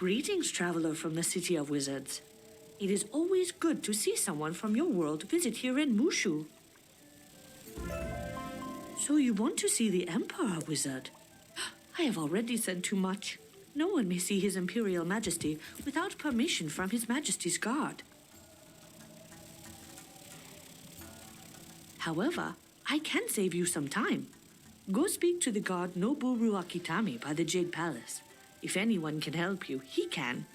Greetings, traveler from the City of Wizards. It is always good to see someone from your world visit here in Mooshu. So you want to see the Emperor, Wizard? I have already said too much. No one may see His Imperial Majesty without permission from His Majesty's guard. However, I can save you some time. Go speak to the guard Noboru Akitami by the Jade Palace. If anyone can help you, he can.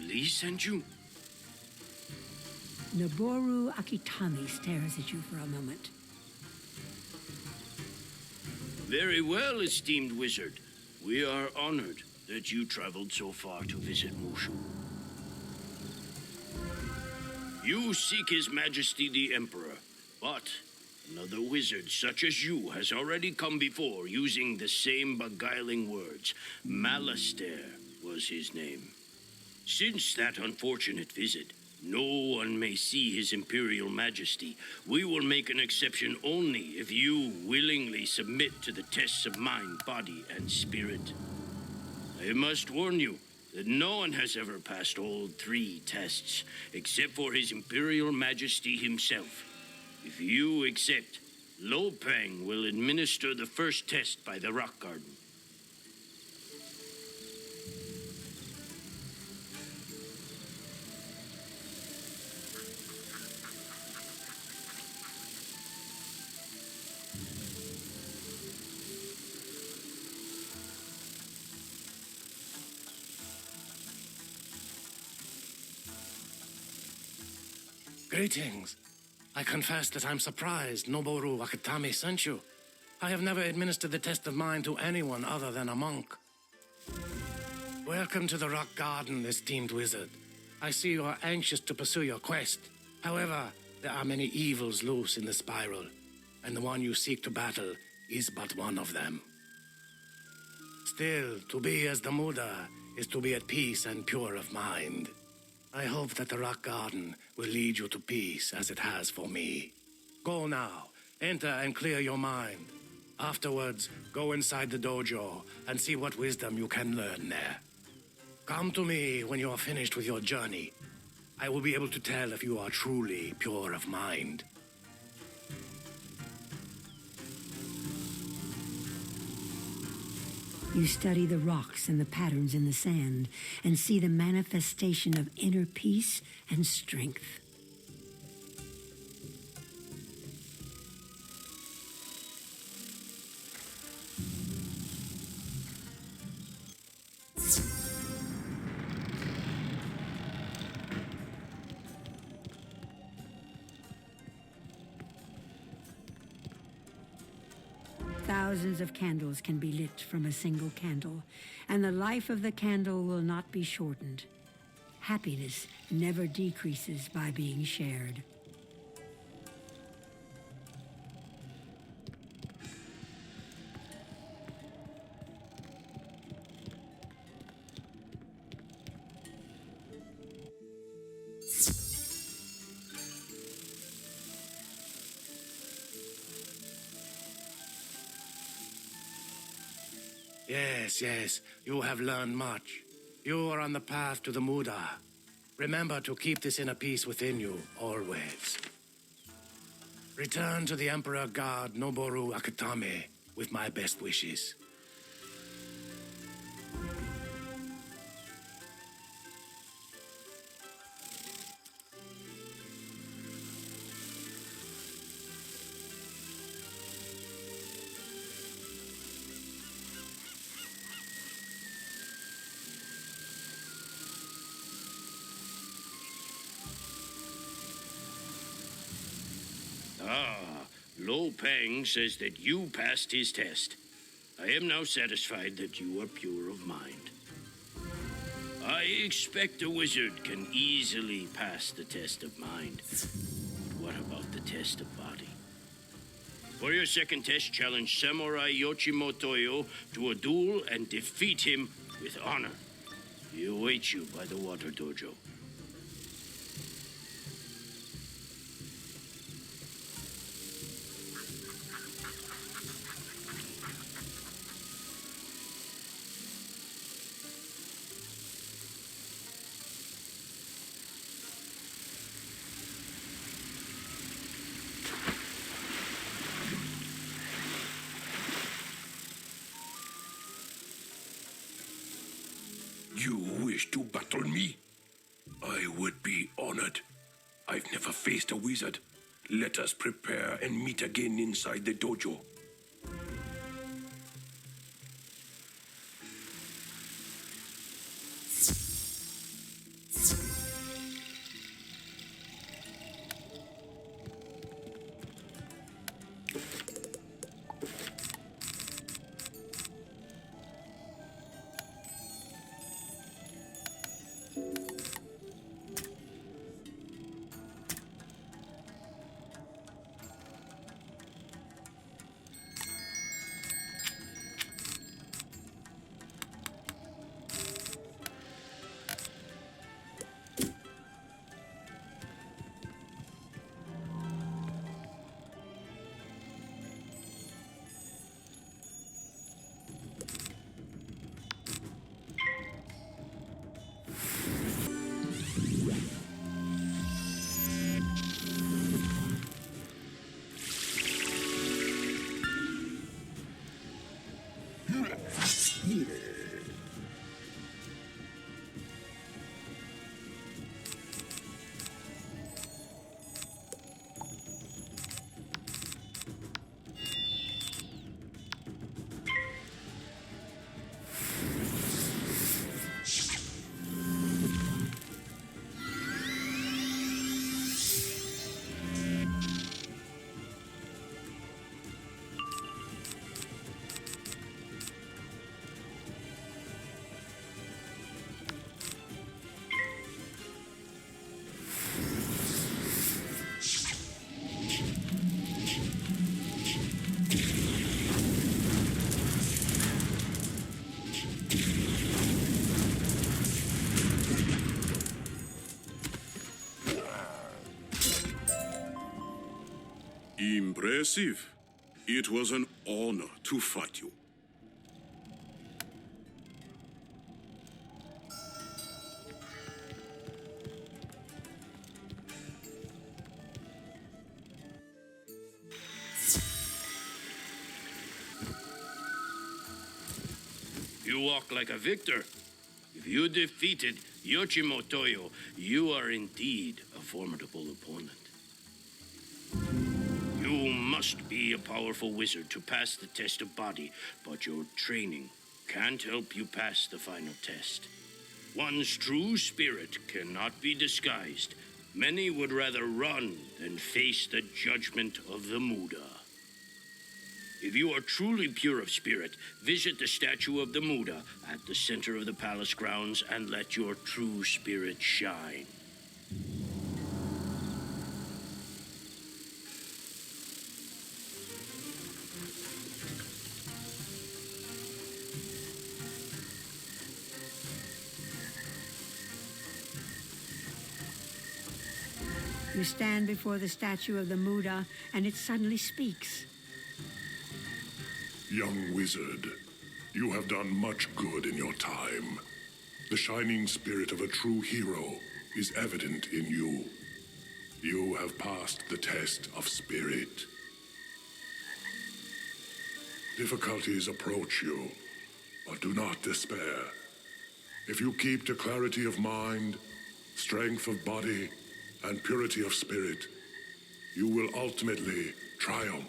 Lee sent you? Noboru Akitami stares at you for a moment. Very well, esteemed wizard. We are honored that you traveled so far to visit Mooshu. You seek His Majesty the Emperor, but another wizard such as you has already come before using the same beguiling words. Malastare was his name. Since that unfortunate visit, no one may see His Imperial Majesty. We will make an exception only if you willingly submit to the tests of mind, body, and spirit. I must warn you that no one has ever passed all 3 tests, except for His Imperial Majesty himself. If you accept, Lopang will administer the first test by the Rock Garden. Greetings. I confess that I'm surprised Noboru Akitami sent you. I have never administered the test of mind to anyone other than a monk. Welcome to the Rock Garden, esteemed wizard. I see you are anxious to pursue your quest. However, there are many evils loose in the spiral, and the one you seek to battle is but one of them. Still, to be as the muda is to be at peace and pure of mind. I hope that the Rock Garden will lead you to peace as it has for me. Go now, enter and clear your mind. Afterwards, go inside the dojo and see what wisdom you can learn there. Come to me when you are finished with your journey. I will be able to tell if you are truly pure of mind. You study the rocks and the patterns in the sand and see the manifestation of inner peace and strength. Thousands of candles can be lit from a single candle, and the life of the candle will not be shortened. Happiness never decreases by being shared. Yes, you have learned much. You are on the path to the muda. Remember to keep this inner peace within you, always. Return to the Emperor Guard Noboru Akitami with my best wishes. Lo Pang says that you passed his test. I am now satisfied that you are pure of mind. I expect a wizard can easily pass the test of mind. What about the test of body? For your second test, challenge Samurai Yoshimo Toyo to a duel and defeat him with honor. He awaits you by the water dojo. You wish to battle me? I would be honored. I've never faced a wizard. Let us prepare and meet again inside the dojo. Impressive. It was an honor to fight you. You walk like a victor. If you defeated Yoshimo Toyo, you are indeed a formidable opponent. You must be a powerful wizard to pass the test of body, but your training can't help you pass the final test. One's true spirit cannot be disguised. Many would rather run than face the judgment of the Muda. If you are truly pure of spirit, visit the statue of the Muda at the center of the palace grounds and let your true spirit shine. You stand before the statue of the Muda, and it suddenly speaks. Young wizard, you have done much good in your time. The shining spirit of a true hero is evident in you. You have passed the test of spirit. Difficulties approach you, but do not despair. If you keep to clarity of mind, strength of body, and purity of spirit, you will ultimately triumph.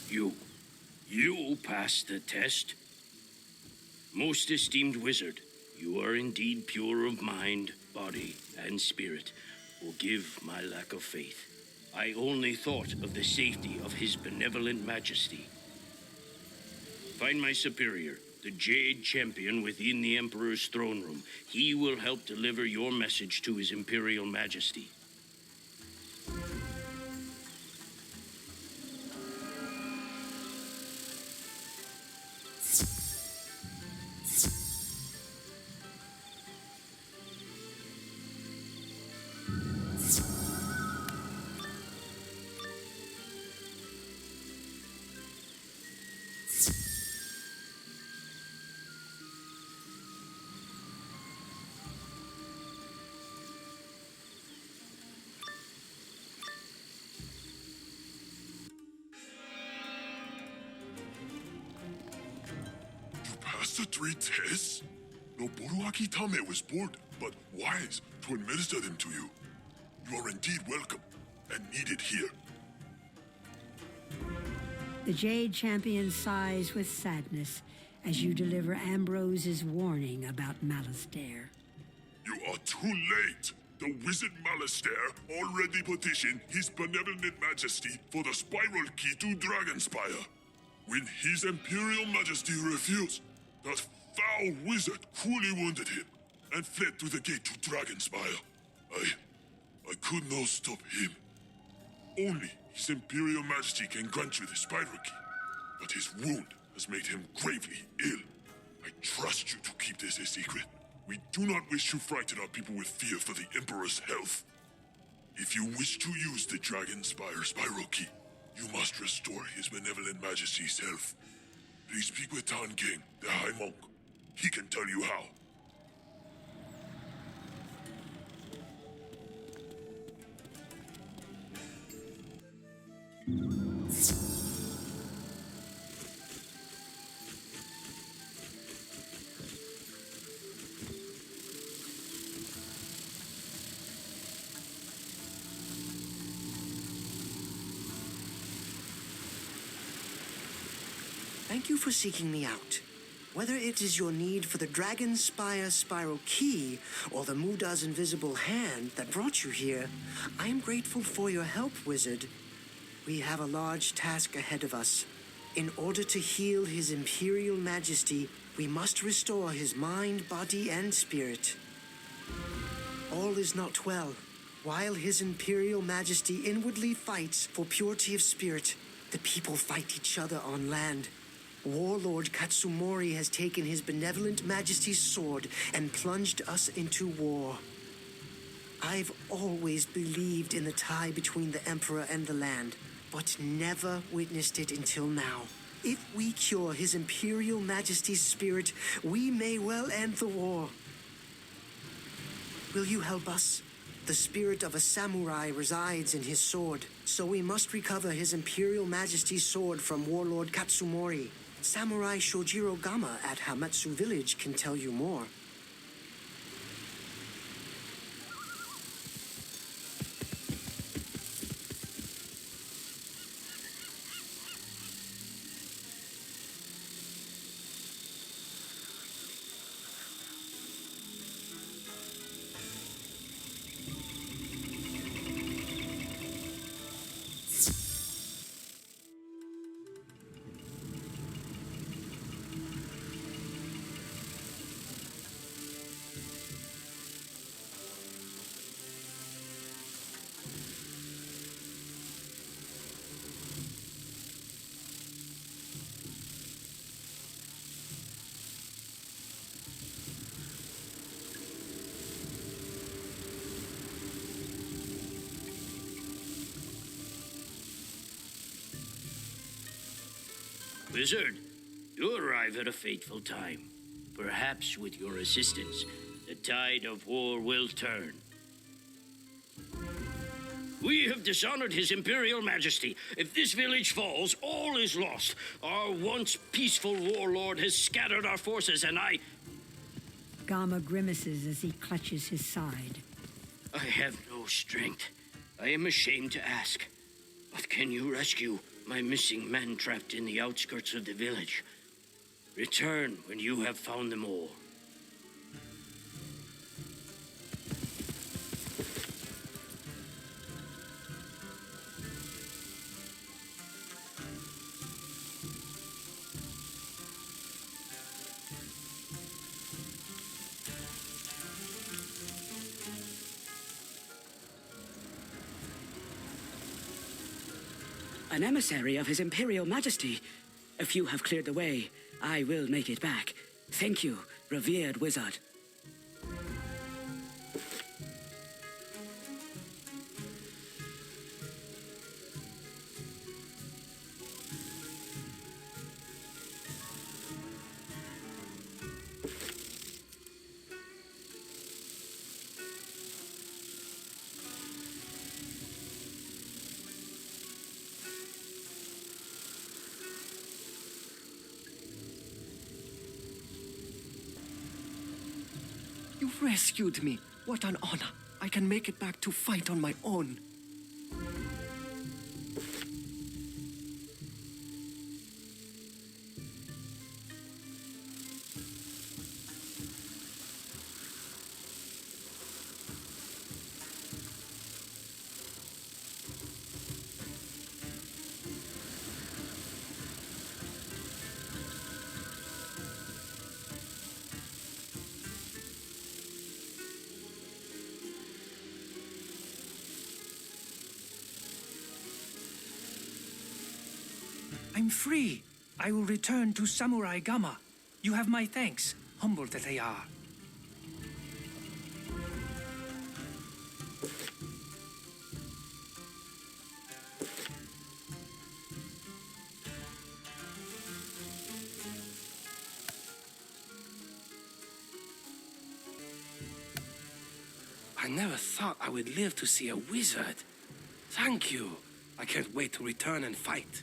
You passed the test. Most esteemed wizard, you are indeed pure of mind, body, and spirit. Forgive my lack of faith. I only thought of the safety of his benevolent majesty. Find my superior, the Jade Champion, within the Emperor's throne room. He will help deliver your message to his Imperial Majesty. The 3 tests? Noboru Akitame was bored, but wise to administer them to you. You are indeed welcome and needed here. The Jade Champion sighs with sadness as you deliver Ambrose's warning about malastare. You are too late. The wizard Malastare already petitioned his benevolent majesty for the spiral key to Dragonspire. When his imperial majesty refused, that foul wizard cruelly wounded him and fled through the gate to Dragonspire. I could not stop him. Only his imperial majesty can grant you the spiral key, but his wound has made him gravely ill. I trust you to keep this a secret. We do not wish to frighten our people with fear for the Emperor's health. If you wish to use the Dragonspire spiral key, you must restore his benevolent majesty's health. Please speak with Tan King, the High Monk. He can tell you how. Thank you for seeking me out. Whether it is your need for the Dragonspire spiral key or the Muda's invisible hand that brought you here, I am grateful for your help, wizard. We have a large task ahead of us. In order to heal his Imperial Majesty, we must restore his mind, body, and spirit. All is not well. While his Imperial Majesty inwardly fights for purity of spirit, the people fight each other on land. Warlord Katsumori has taken his benevolent majesty's sword and plunged us into war. I've always believed in the tie between the Emperor and the land, but never witnessed it until now. If we cure his Imperial Majesty's spirit, we may well end the war. Will you help us? The spirit of a samurai resides in his sword, so we must recover his Imperial Majesty's sword from Warlord Katsumori. Samurai Shojiro Gama at Hamatsu Village can tell you more. Wizard, you arrive at a fateful time. Perhaps with your assistance, the tide of war will turn. We have dishonored his Imperial Majesty. If this village falls, all is lost. Our once peaceful warlord has scattered our forces, and Gama grimaces as he clutches his side. I have no strength. I am ashamed to ask. But can you rescue my missing men trapped in the outskirts of the village. Return when you have found them all. An emissary of His Imperial Majesty. If you have cleared the way, I will make it back. Thank you, revered wizard. You've rescued me. What an honor. I can make it back to fight on my own. I'm free. I will return to Samurai Gama. You have my thanks, humble that they are. I never thought I would live to see a wizard. Thank you. I can't wait to return and fight.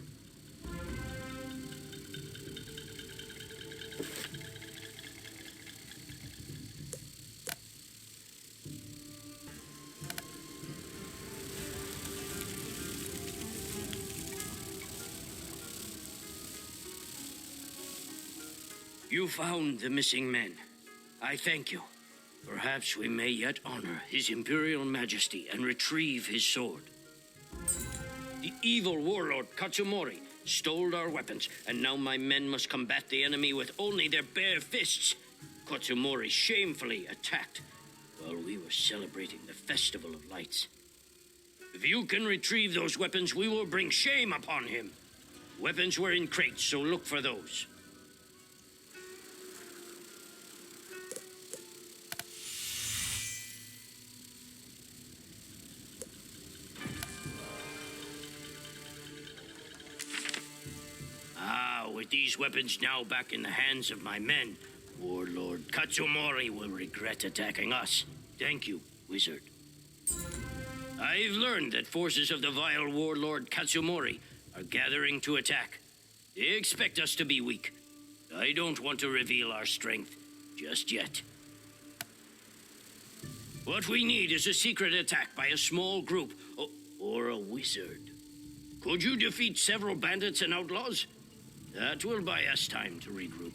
You found the missing men. I thank you. Perhaps we may yet honor His Imperial Majesty and retrieve his sword. The evil warlord Katsumori stole our weapons, and now my men must combat the enemy with only their bare fists. Katsumori shamefully attacked while we were celebrating the Festival of Lights. If you can retrieve those weapons, we will bring shame upon him. Weapons were in crates, so look for those. With these weapons now back in the hands of my men, Warlord Katsumori will regret attacking us. Thank you, wizard. I've learned that forces of the vile Warlord Katsumori are gathering to attack. They expect us to be weak. I don't want to reveal our strength just yet. What we need is a secret attack by a small group, or a wizard. Could you defeat several bandits and outlaws? That will buy us time to regroup.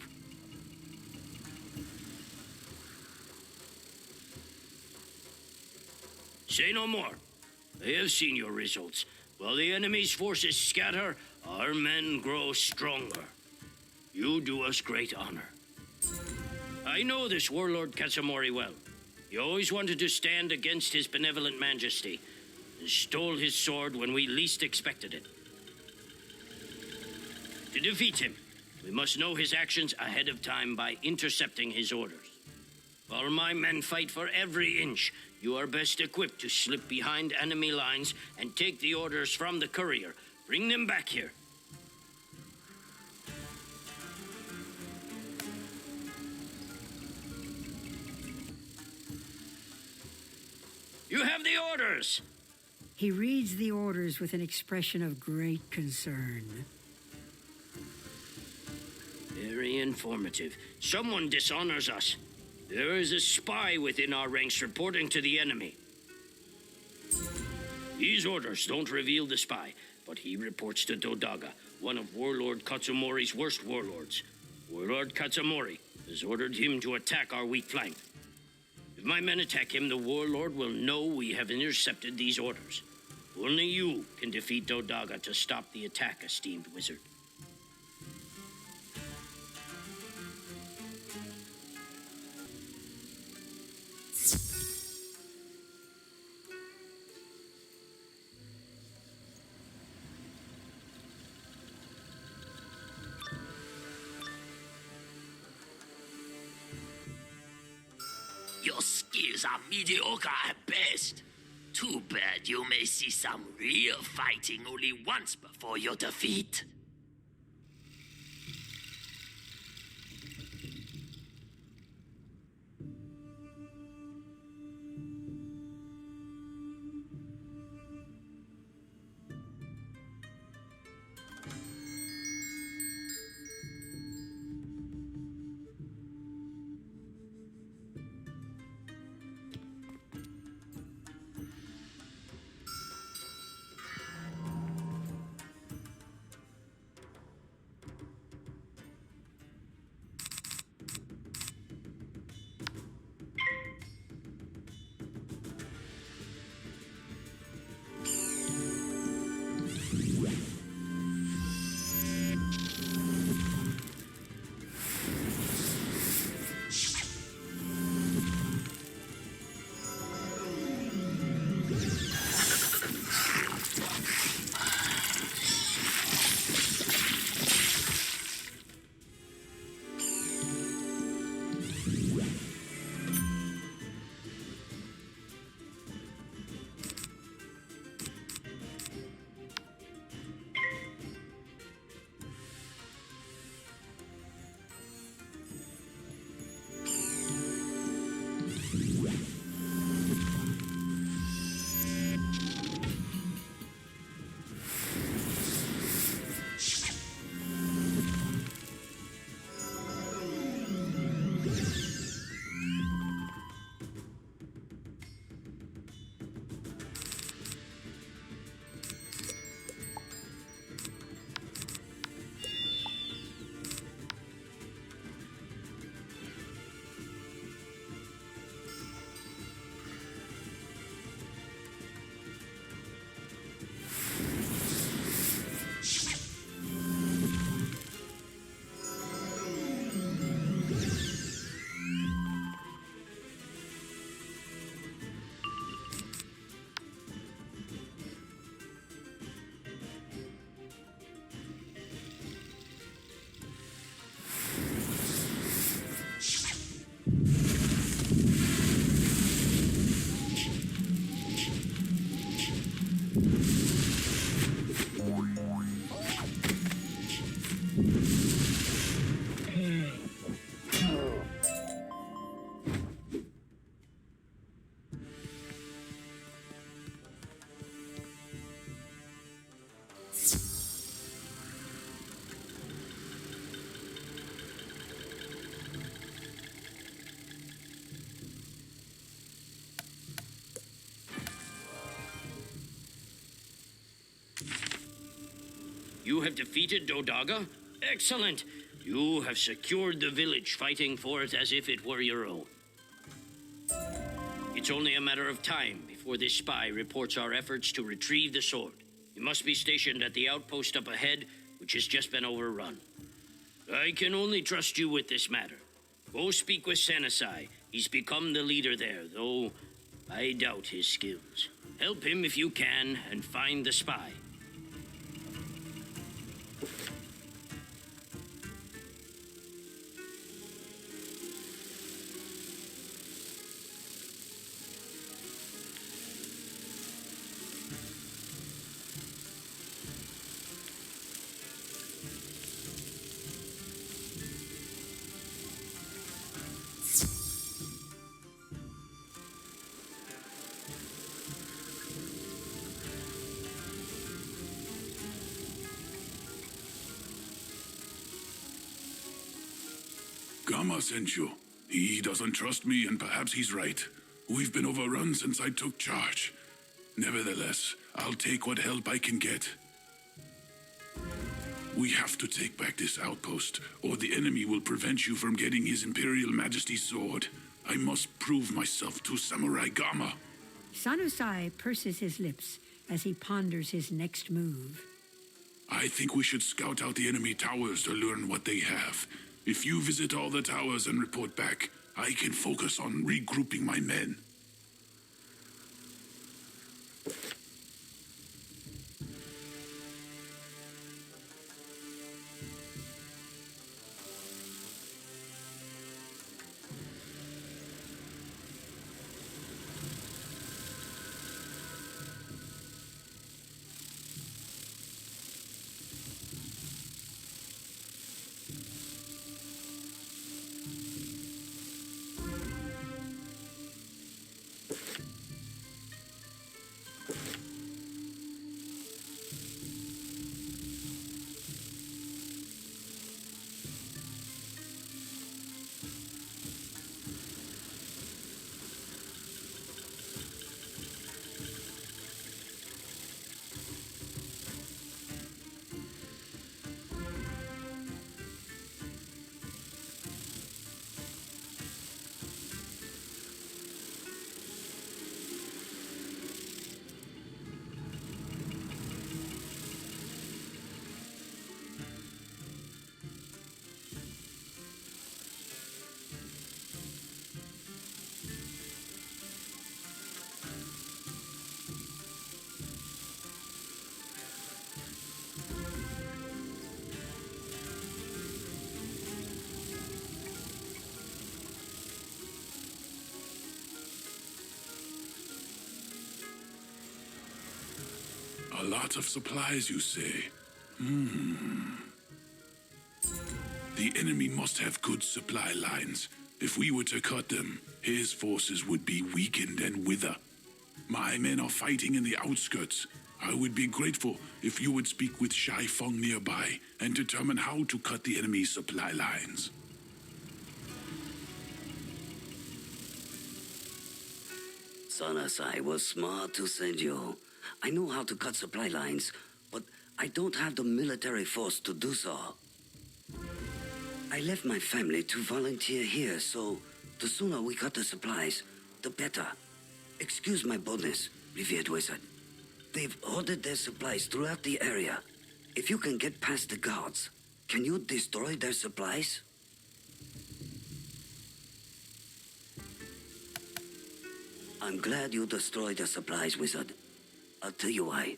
Say no more. I have seen your results. While the enemy's forces scatter, our men grow stronger. You do us great honor. I know this Warlord Katsumori well. He always wanted to stand against His benevolent majesty, and stole his sword when we least expected it. To defeat him, we must know his actions ahead of time by intercepting his orders. While my men fight for every inch, you are best equipped to slip behind enemy lines and take the orders from the courier. Bring them back here. You have the orders! He reads the orders with an expression of great concern. Very informative. Someone dishonors us. There is a spy within our ranks reporting to the enemy. These orders don't reveal the spy, but he reports to Dodaga, one of Warlord Katsumori's worst warlords. Warlord Katsumori has ordered him to attack our weak flank. If my men attack him, the Warlord will know we have intercepted these orders. Only you can defeat Dodaga to stop the attack, esteemed wizard. Your skills are mediocre at best. Too bad you may see some real fighting only once before your defeat. You have defeated Dodaga? Excellent! You have secured the village, fighting for it as if it were your own. It's only a matter of time before this spy reports our efforts to retrieve the sword. You must be stationed at the outpost up ahead, which has just been overrun. I can only trust you with this matter. Go speak with Senasai. He's become the leader there, though I doubt his skills. Help him if you can, and find the spy. Gama sent you. He doesn't trust me, and perhaps he's right. We've been overrun since I took charge. Nevertheless, I'll take what help I can get. We have to take back this outpost, or the enemy will prevent you from getting his Imperial Majesty's sword. I must prove myself to Samurai Gama. Sanusai purses his lips as he ponders his next move. I think we should scout out the enemy towers to learn what they have. If you visit all the towers and report back, I can focus on regrouping my men. A lot of supplies, you say? The enemy must have good supply lines. If we were to cut them, his forces would be weakened and wither. My men are fighting in the outskirts. I would be grateful if you would speak with Shai Feng nearby and determine how to cut the enemy's supply lines. Sanasai was smart to send you. I know how to cut supply lines, but I don't have the military force to do so. I left my family to volunteer here, so the sooner we cut the supplies, the better. Excuse my boldness, revered wizard. They've hoarded their supplies throughout the area. If you can get past the guards, can you destroy their supplies? I'm glad you destroyed the supplies, wizard. I'll tell you why.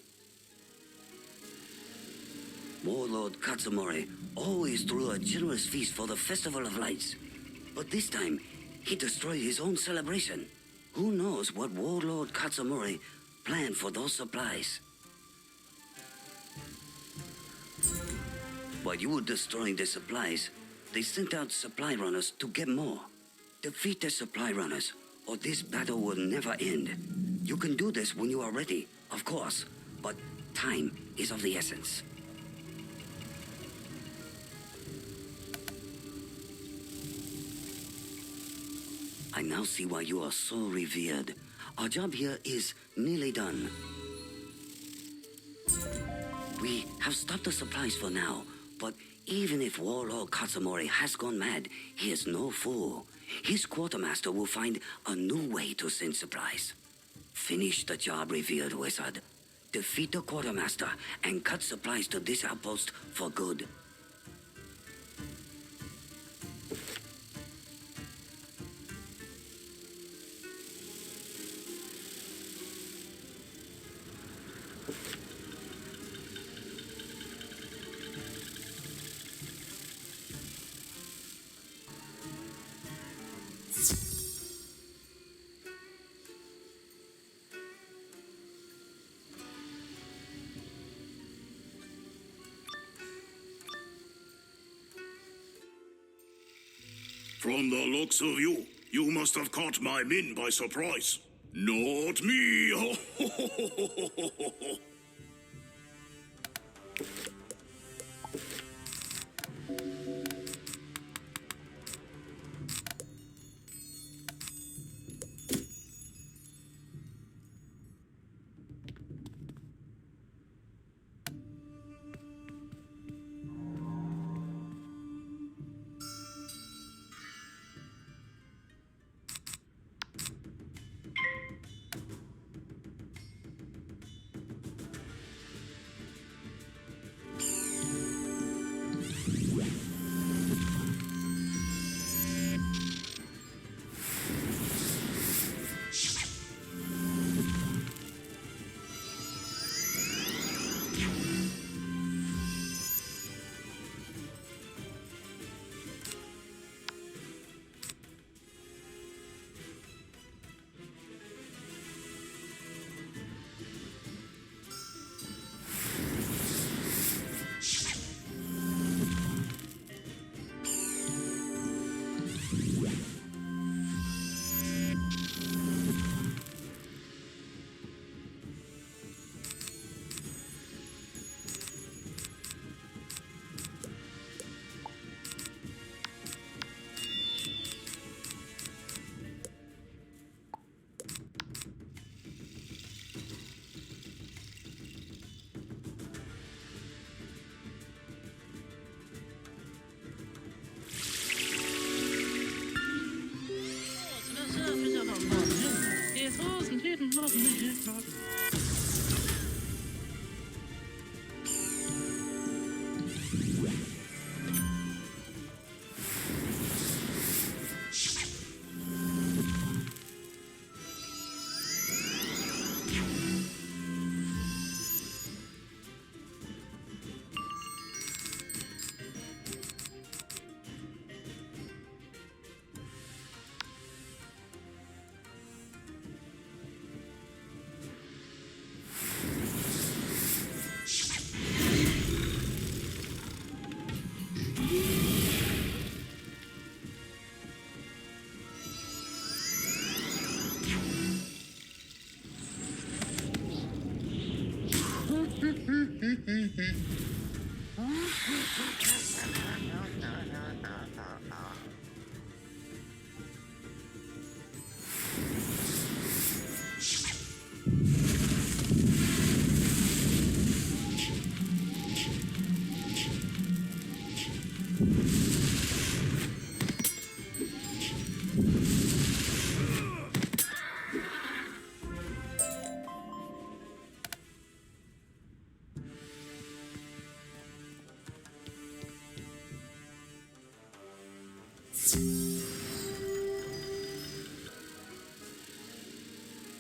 Warlord Katsumori always threw a generous feast for the Festival of Lights. But this time, he destroyed his own celebration. Who knows what Warlord Katsumori planned for those supplies? While you were destroying the supplies, they sent out supply runners to get more. Defeat the supply runners, or this battle will never end. You can do this when you are ready, of course, but time is of the essence. I now see why you are so revered. Our job here is nearly done. We have stopped the supplies for now, but even if Warlord Katsumori has gone mad, he is no fool. His quartermaster will find a new way to send supplies. Finish the job, revered wizard. Defeat the quartermaster and cut supplies to this outpost for good. From the looks of you, you must have caught my men by surprise. Not me!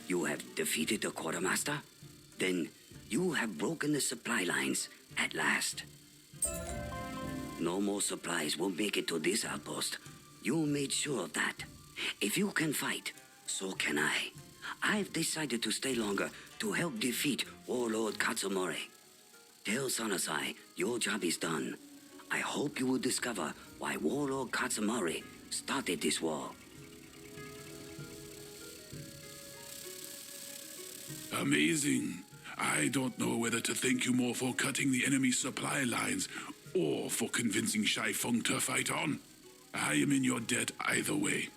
You have defeated the quartermaster? Then you have broken the supply lines at last. No more supplies will make it to this outpost. You made sure of that. If you can fight, so can I. I've decided to stay longer to help defeat Warlord Katsumori. Tell Sanasai your job is done. I hope you will discover why Warlord Katsumori started this war. Amazing. I don't know whether to thank you more for cutting the enemy supply lines or for convincing Shai Feng to fight on. I am in your debt either way.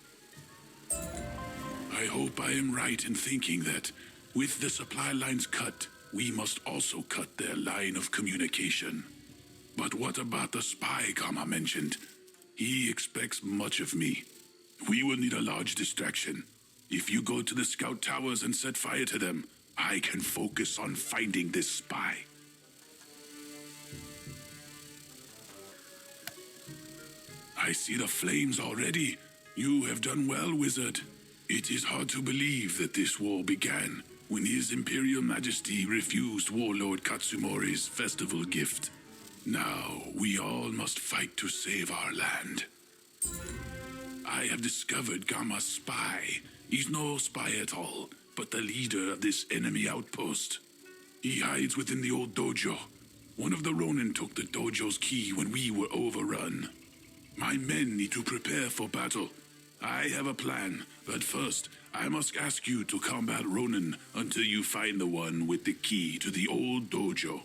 I hope I am right in thinking that with the supply lines cut, we must also cut their line of communication. But what about the spy Kama mentioned? He expects much of me. We will need a large distraction. If you go to the scout towers and set fire to them, I can focus on finding this spy. I see the flames already. You have done well, wizard. It is hard to believe that this war began when His Imperial Majesty refused Warlord Katsumori's festival gift. Now, we all must fight to save our land. I have discovered Gama's spy. He's no spy at all, but the leader of this enemy outpost. He hides within the old dojo. One of the Ronin took the dojo's key when we were overrun. My men need to prepare for battle. I have a plan, but first, I must ask you to combat Ronin until you find the one with the key to the old dojo.